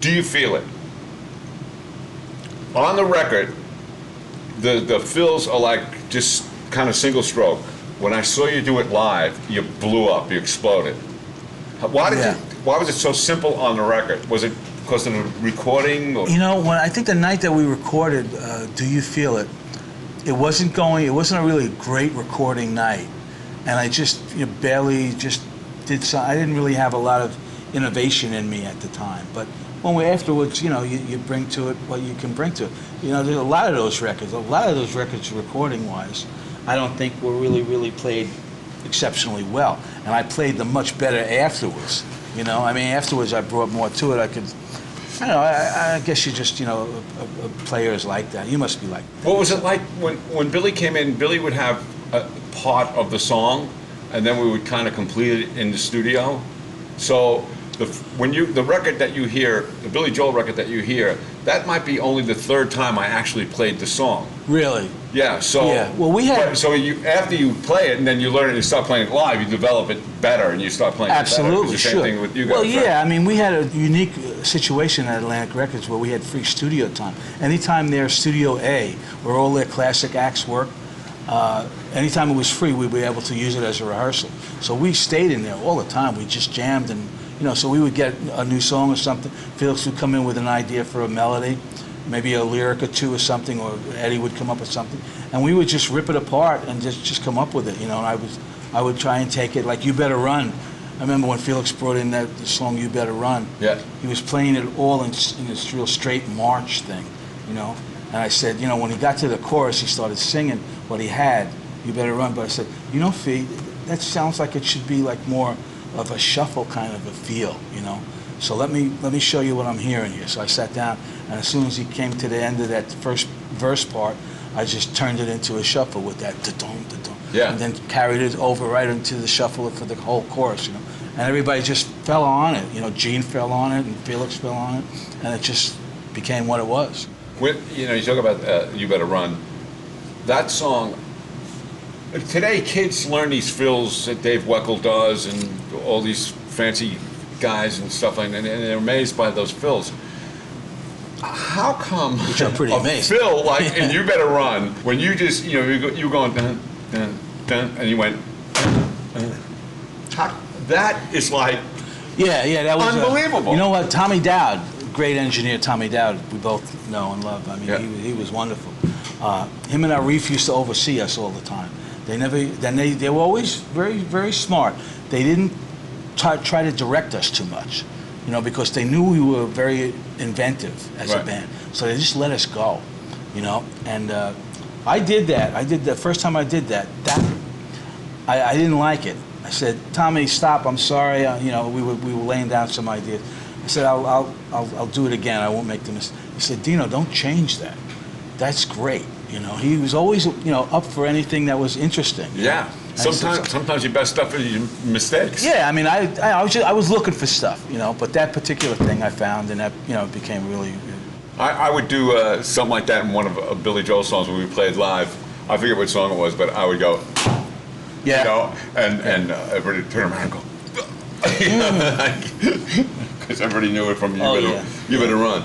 Do You Feel It? On the record, the fills are like just kind of single stroke. When I saw you do it live, you blew up, you exploded. Why was it so simple on the record? Was it because of the recording? Or? You know, I think the night that we recorded Do You Feel It, it wasn't a really great recording night. And I just barely just did some, I didn't really have a lot of innovation in me at the time. But when we afterwards, you bring to it what you can bring to it. There's a lot of those records recording-wise, I don't think were really played exceptionally well. And I played them much better afterwards. Afterwards I brought more to it. I guess you just, a player is like that. You must be like that. What was it like when Billy came in? Billy would have a part of the song, and then we would kind of complete it in the studio. So the record that you hear, the Billy Joel record that you hear, that might be only the third time I actually played the song. Really? Yeah. So yeah. Well, we had. So after you play it and then you learn it, you start playing it live, you develop it better, and you start playing absolutely, it better. It's the same thing with you guys. Well, yeah. Right? We had a unique situation at Atlantic Records where we had free studio time. Anytime their Studio A, where all their classic acts work, anytime it was free, we'd be able to use it as a rehearsal. So we stayed in there all the time. We just jammed, and so we would get a new song or something. Felix would come in with an idea for a melody, maybe a lyric or two or something, or Eddie would come up with something, and we would just rip it apart and just come up with it. And I would try and take it like You Better Run. I remember when Felix brought in the song You Better Run. Yeah. He was playing it all in this real straight march thing, And I said, when he got to the chorus, he started singing what he had, You Better Run. But I said, Fee, that sounds like it should be like more of a shuffle kind of a feel, So let me show you what I'm hearing here. So I sat down, and as soon as he came to the end of that first verse part, I just turned it into a shuffle with that da-dum, da-dum, and then carried it over right into the shuffle for the whole chorus, And everybody just fell on it. Gene fell on it, and Felix fell on it, and it just became what it was. You talk about You Better Run. That song. Today, kids learn these fills that Dave Weckl does, and all these fancy guys and stuff like that, and they're amazed by those fills. How come which are pretty amazing. Fill like in You Better Run, when you just you were going dun dun dun, and you went that is like that was unbelievable. You know what, Tommy Dowd, great engineer Tommy Dowd, we both know and love. He was wonderful. Him and Arif used to oversee us all the time. They were always very, very smart. They didn't try to direct us too much, because they knew we were very inventive as a band. So they just let us go, And I did that. The first time I did that, I didn't like it. I said, Tommy, stop. I'm sorry. We were laying down some ideas. I said, I'll do it again. I won't make the mistake. He said, Dino, don't change that. That's great. He was always, up for anything that was interesting. Yeah. Sometimes your best stuff is your mistakes. Yeah, I was looking for stuff, but that particular thing I found, and that, became really. I would do something like that in one of Billy Joel's songs when we played live. I forget what song it was, but I would go, and everybody would turn around and go, because everybody knew it from You Better Run.